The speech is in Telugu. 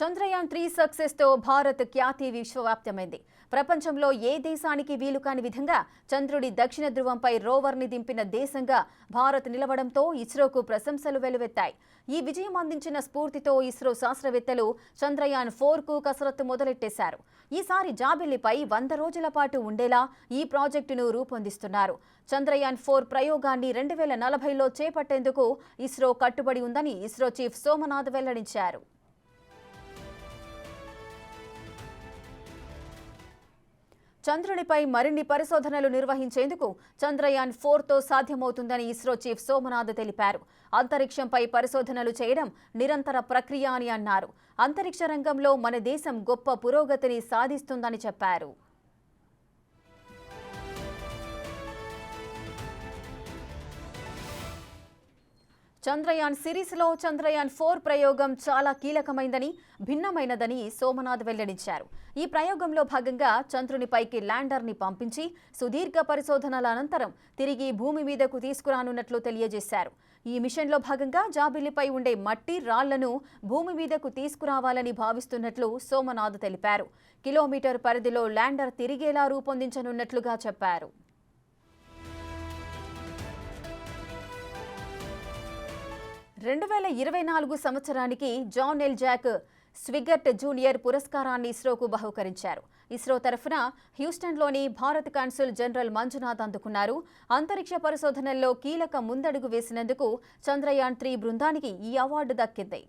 చంద్రయాన్-3 సక్సెస్ తో భారత్ ఖ్యాతి విశ్వవ్యాప్తమైంది. ప్రపంచంలో ఏ దేశానికి వీలు కాని విధంగా చంద్రుడి దక్షిణ ధ్రువంపై రోవర్ ని దింపిన దేశంగా భారత్ నిలవడంతో ఇస్రోకు ప్రశంసలు వెల్లువెత్తాయి. ఈ విజయం అందించిన స్ఫూర్తితో ఇస్రో శాస్త్రవేత్తలు చంద్రయాన్-4 కు కసరత్తు మొదలెట్టేశారు. ఈసారి జాబిల్లిపై 100 రోజుల పాటు ఉండేలా ఈ ప్రాజెక్టును రూపొందిస్తున్నారు. చంద్రయాన్-4 ప్రయోగాన్ని 2040లో చేపట్టేందుకు ఇస్రో కట్టుబడి ఉందని ఇస్రో చీఫ్ సోమనాథ్ వెల్లడించారు. చంద్రునిపై మరిన్ని పరిశోధనలు నిర్వహించేందుకు చంద్రయాన్-4తో సాధ్యమవుతుందని ఇస్రో చీఫ్ సోమనాథ్ తెలిపారు. అంతరిక్షంపై పరిశోధనలు చేయడం నిరంతర ప్రక్రియ అని అన్నారు. అంతరిక్ష రంగంలో మన దేశం గొప్ప పురోగతిని సాధిస్తుందని చెప్పారు. చంద్రయాన్ సిరీస్లో చంద్రయాన్-4 ప్రయోగం చాలా కీలకమైందని, భిన్నమైనదని సోమనాథ్ వెల్లడించారు. ఈ ప్రయోగంలో భాగంగా చంద్రునిపైకి ల్యాండర్ని పంపించి సుదీర్ఘ పరిశోధనల అనంతరం తిరిగి భూమి మీదకు తీసుకురానున్నట్లు తెలియజేశారు. ఈ మిషన్లో భాగంగా జాబిల్లిపై ఉండే మట్టి రాళ్లను భూమి మీదకు తీసుకురావాలని భావిస్తున్నట్లు సోమనాథ్ తెలిపారు. కిలోమీటర్ పరిధిలో ల్యాండర్ తిరిగేలా రూపొందించనున్నట్లుగా చెప్పారు. 2024 సంవత్సరానికి జాన్ ఎల్ జాక్ స్విగర్ట్ జూనియర్ పురస్కారాన్ని ఇస్రోకు బహూకరించారు. ఇస్రో తరఫున హ్యూస్టన్లోని భారత కాన్సుల్ జనరల్ మంజునాథ్ అందుకున్నారు. అంతరిక్ష పరిశోధనల్లో కీలక ముందడుగు వేసినందుకు చంద్రయాన్-3 బృందానికి ఈ అవార్డు దక్కింది.